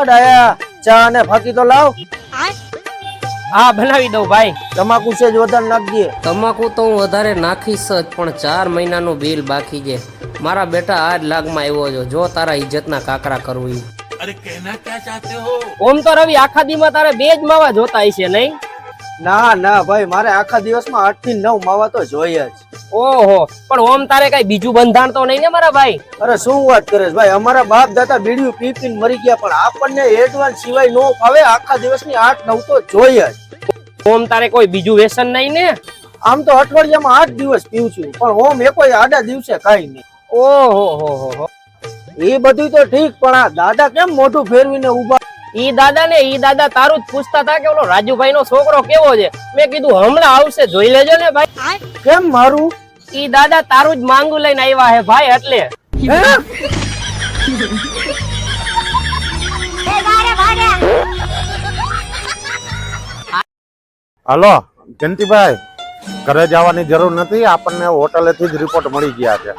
અડાયા ચા ને ફાકી તો લાવ. હા બનાવી દઉં ભાઈ. તમાકુ છે જ વધારે નાખજે. તમાકુ તો હું વધારે નાખીશ જ, પણ 4 મહિનાનું બિલ બાકી છે. મારા બેટા આજ લાગમાં આવ્યો જો તારા ઇજ્જતના કાકરા કરવું. અરે કહેના ક્યા ચાહતે હો? ઓમ તો રવિ આખા દીમાં તારે 2 જ માવા જોતા હશે નહીં? ના ના ભાઈ, મારે આખા દિવસમાં 8 થી 9 માવા તો જોઈએ જ. ઓહો, પણ ઓમ તારે કઈ બીજું બંધાણ તો નહીં ને મારા ભાઈ? અરે શું વાત કરે ભાઈ, અમારા બાપ દાદા બીડીયું પી પીને મરી ગયા, પણ આપણને એડવાન્સ સિવાય નો ફાવે. આખા દિવસની 8-9 તો જોઈએ જ. ઓમ તારે કોઈ બીજું વ્યસન નહીં ને? આમ તો અઠવાડિયામાં 8 દિવસ પીવું છું, પણ ઓમ એકોય આડા દિવસે કાઈ નહીં. ઓહો હો હો હો. એ બધું તો ઠીક, પણ આ દાદા કેમ મોઢું ફેરવીને ઉભા? ઈ દાદા તારું જ પૂછતા હતા કે ઓલો રાજુભાઈ નો છોકરો કેવો છે. મેં કીધું હમણાં આવશે, જોઈ લેજો ને ભાઈ. કેમ મારું? ઈ દાદા તારું જ માંગુ લઈને આવ્યા હે ભાઈ, એટલે. હલો જયંતિભાઈ, ઘરે જવાની જરૂર નથી, આપણને હોટલેથી જ રિપોર્ટ મળી ગયા છે.